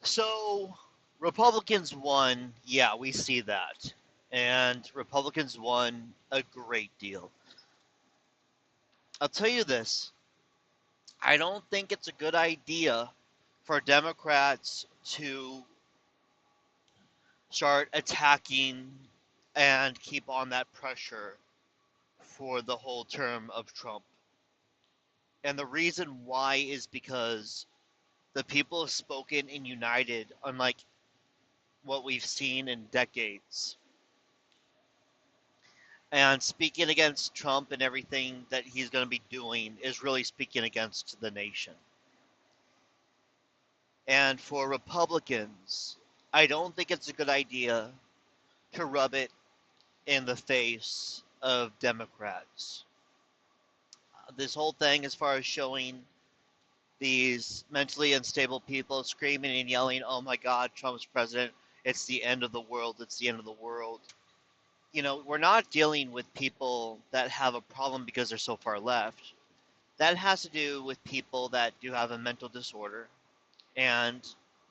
So Republicans won. Yeah, we see that. And Republicans won a great deal. I'll tell you this, I don't think it's a good idea for Democrats to start attacking and keep on that pressure for the whole term of Trump. And the reason why is because the people have spoken and united, unlike what we've seen in decades. And speaking against Trump and everything that he's going to be doing is really speaking against the nation. And for Republicans, I don't think it's a good idea to rub it in the face of Democrats. This whole thing, as far as showing these mentally unstable people screaming and yelling, oh my God, Trump's president, it's the end of the world, it's the end of the world. We're not dealing with people that have a problem because they're so far left. That has to do with people that do have a mental disorder, and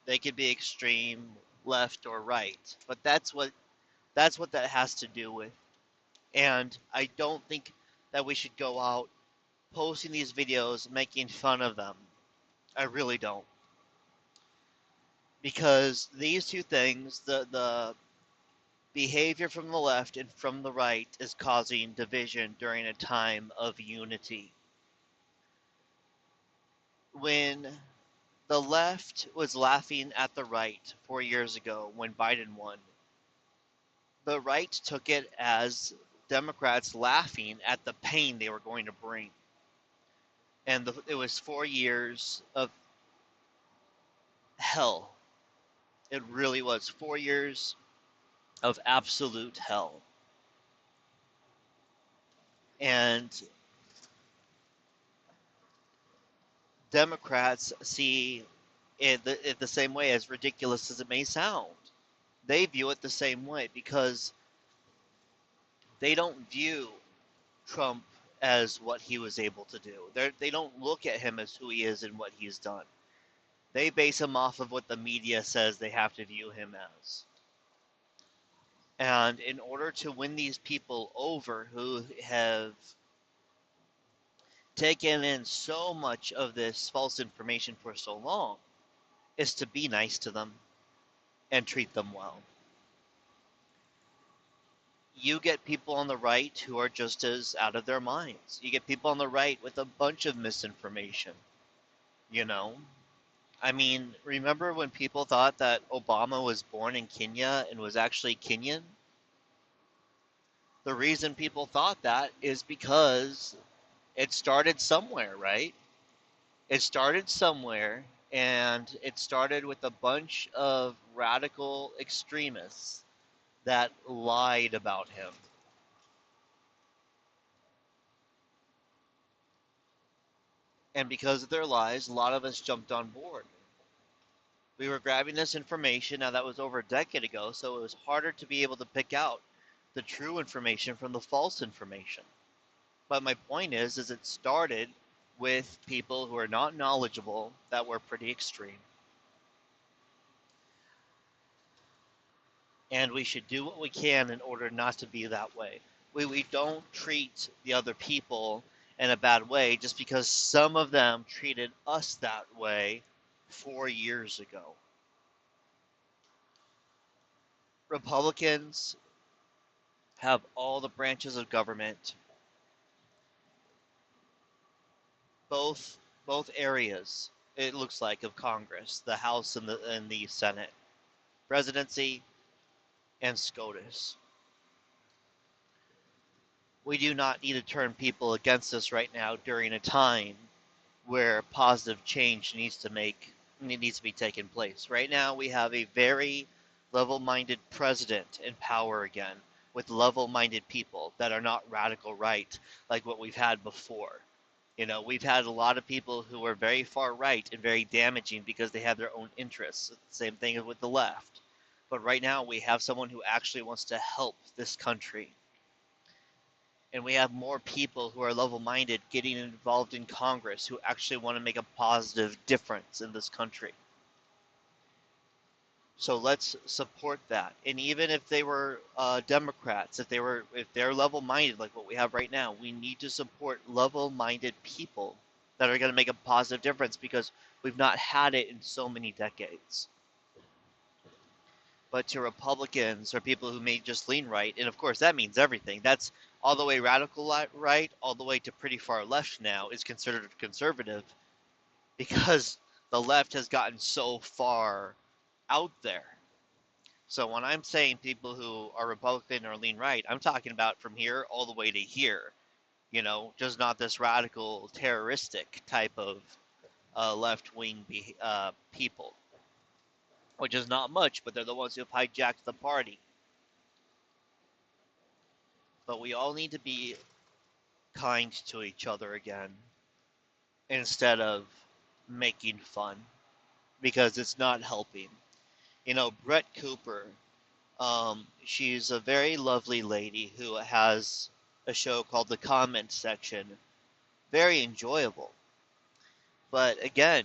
they could be extreme left or right. But that's what that has to do with. And I don't think that we should go out posting these videos making fun of them. I really don't. Because these two things, the behavior from the left and from the right, is causing division during a time of unity. When the left was laughing at the right 4 years ago when Biden won, the right took it as Democrats laughing at the pain they were going to bring. And it was 4 years of hell. It really was 4 years of absolute hell. And Democrats see it the same way, as ridiculous as it may sound. They view it the same way because they don't view Trump as what he was able to do. They don't look at him as who he is and what he's done. They base him off of what the media says they have to view him as. And in order to win these people over who have taken in so much of this false information for so long, is to be nice to them and treat them well. You get people on the right who are just as out of their minds. You get people on the right with a bunch of misinformation, you know? I mean, remember when people thought that Obama was born in Kenya and was actually Kenyan? The reason people thought that is because it started somewhere, right? It started somewhere, and it started with a bunch of radical extremists that lied about him. And because of their lies, a lot of us jumped on board. We were grabbing this information, now that was over a decade ago, so it was harder to be able to pick out the true information from the false information. But my point is it started with people who are not knowledgeable that were pretty extreme. And we should do what we can in order not to be that way. We don't treat the other people in a bad way just because some of them treated us that way 4 years ago. Republicans have all the branches of government, both areas, it looks like, of Congress, the House and the Senate, presidency and SCOTUS. We do not need to turn people against us right now during a time where positive change needs to be taking place. Right now we have a very level-minded president in power again, with level-minded people that are not radical right like what we've had before. We've had a lot of people who are very far right and very damaging because they have their own interests. Same thing with the left. But right now we have someone who actually wants to help this country. And we have more people who are level-minded getting involved in Congress who actually want to make a positive difference in this country. So let's support that. And even if they were Democrats, if they're level-minded like what we have right now, we need to support level-minded people that are going to make a positive difference because we've not had it in so many decades. But to Republicans or people who may just lean right, and of course that means everything. That's all the way radical right, all the way to pretty far left now is considered conservative because the left has gotten so far out there. So when I'm saying people who are Republican or lean right, I'm talking about from here all the way to here. Just not this radical terroristic type of left wing people, which is not much, but they're the ones who have hijacked the party. But we all need to be kind to each other again instead of making fun because it's not helping. Brett Cooper, she's a very lovely lady who has a show called The Comment Section. Very enjoyable. But again,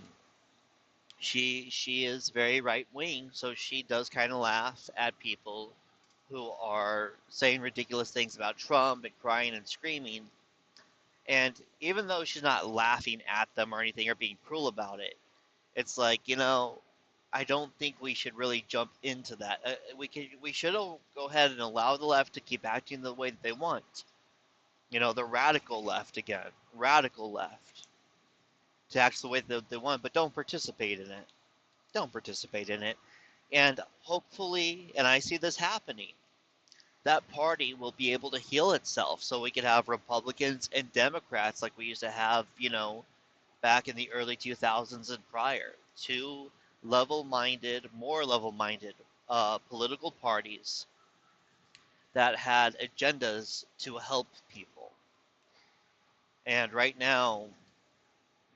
she is very right wing, so she does kind of laugh at people who are saying ridiculous things about Trump and crying and screaming. And even though she's not laughing at them or anything or being cruel about it, it's like, I don't think we should really jump into that. We should go ahead and allow the left to keep acting the way that they want. The radical left again, radical left to act the way that they want, but don't participate in it. Don't participate in it. And hopefully, and I see this happening, that party will be able to heal itself so we could have Republicans and Democrats like we used to have, back in the early 2000s and prior. Two more level minded political parties that had agendas to help people. And right now,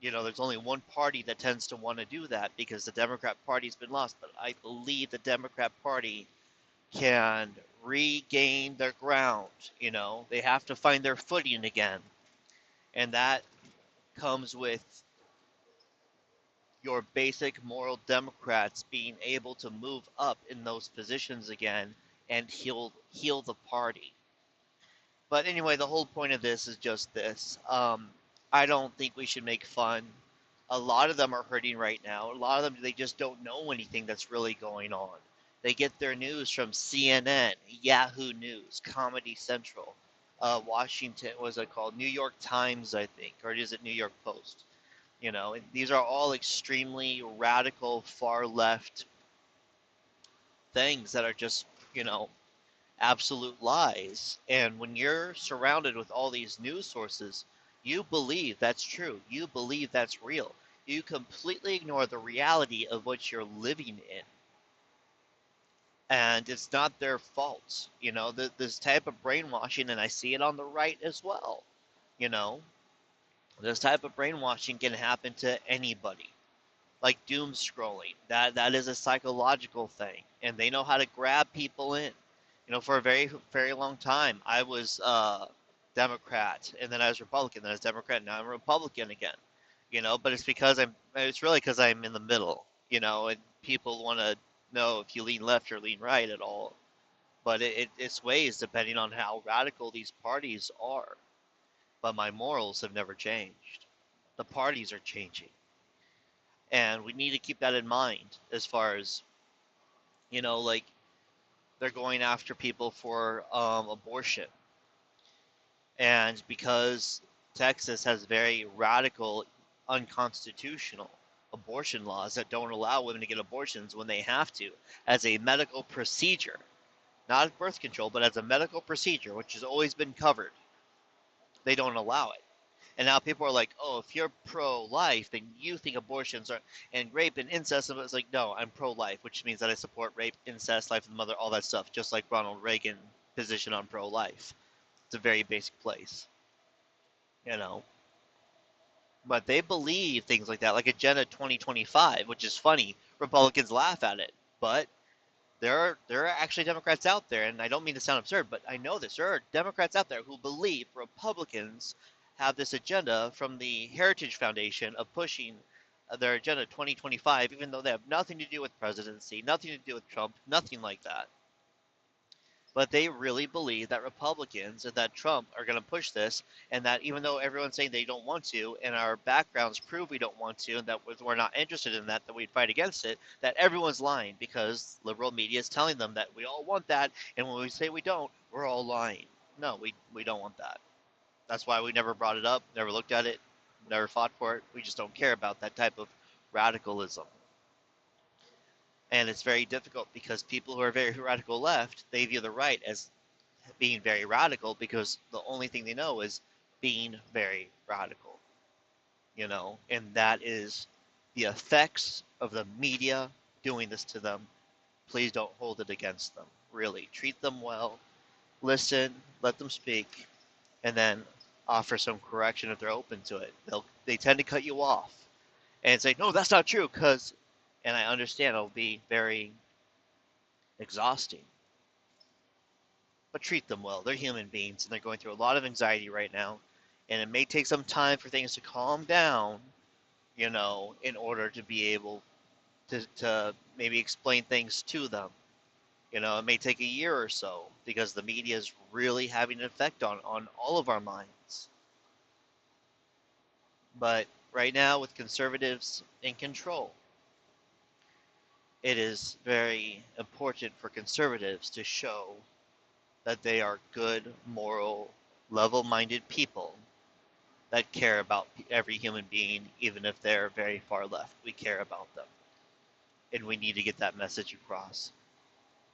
there's only one party that tends to want to do that because the Democrat Party's been lost. But I believe the Democrat Party can regain their ground. They have to find their footing again. And that comes with your basic moral Democrats being able to move up in those positions again and heal the party. But anyway, the whole point of this is just this. I don't think we should make fun. A lot of them are hurting right now. A lot of them, they just don't know anything that's really going on. They get their news from CNN, Yahoo News, Comedy Central, Washington, what was it called? New York Times, I think, or is it New York Post? These are all extremely radical, far left things that are just, absolute lies. And when you're surrounded with all these news sources, you believe that's true. You believe that's real. You completely ignore the reality of what you're living in. And it's not their fault. This type of brainwashing, and I see it on the right as well. This type of brainwashing can happen to anybody. Like doom scrolling. That is a psychological thing. And they know how to grab people in. For a very, very long time, I was Democrat, and then I was Republican, then I was Democrat, and now I'm Republican again. But it's really because I'm in the middle, and people want to know if you lean left or lean right at all. But it sways depending on how radical these parties are. But my morals have never changed. The parties are changing. And we need to keep that in mind as far as, like they're going after people for abortion. And because Texas has very radical, unconstitutional abortion laws that don't allow women to get abortions when they have to, as a medical procedure, not birth control, but as a medical procedure, which has always been covered, they don't allow it. And now people are like, oh, if you're pro-life, then you think abortions are, and rape and incest. And it's like, no, I'm pro-life, which means that I support rape, incest, life of the mother, all that stuff, just like Ronald Reagan position on pro-life. It's a very basic place, But they believe things like that, like Agenda 2025, which is funny. Republicans laugh at it, but there are actually Democrats out there, and I don't mean to sound absurd, but I know this. There are Democrats out there who believe Republicans have this agenda from the Heritage Foundation of pushing their agenda 2025, even though they have nothing to do with presidency, nothing to do with Trump, nothing like that. But they really believe that Republicans and that Trump are going to push this, and that even though everyone's saying they don't want to, and our backgrounds prove we don't want to, and that we're not interested in that, that we'd fight against it, that everyone's lying because liberal media is telling them that we all want that, and when we say we don't, we're all lying. No, we don't want that. That's why we never brought it up, never looked at it, never fought for it. We just don't care about that type of radicalism. And it's very difficult because people who are very radical left, they view the right as being very radical because the only thing they know is being very radical, and that is the effects of the media doing this to them. Please don't hold it against them. Really, treat them well, listen, let them speak, and then offer some correction if they're open to it. They tend to cut you off and say, no, that's not true, because, and I understand it'll be very exhausting, but treat them well. They're human beings and they're going through a lot of anxiety right now. And it may take some time for things to calm down, in order to be able to maybe explain things to them. It may take a year or so because the media is really having an effect on all of our minds. But right now, with conservatives in control, it is very important for conservatives to show that they are good, moral, level minded people that care about every human being, even if they're very far left. We care about them. And we need to get that message across.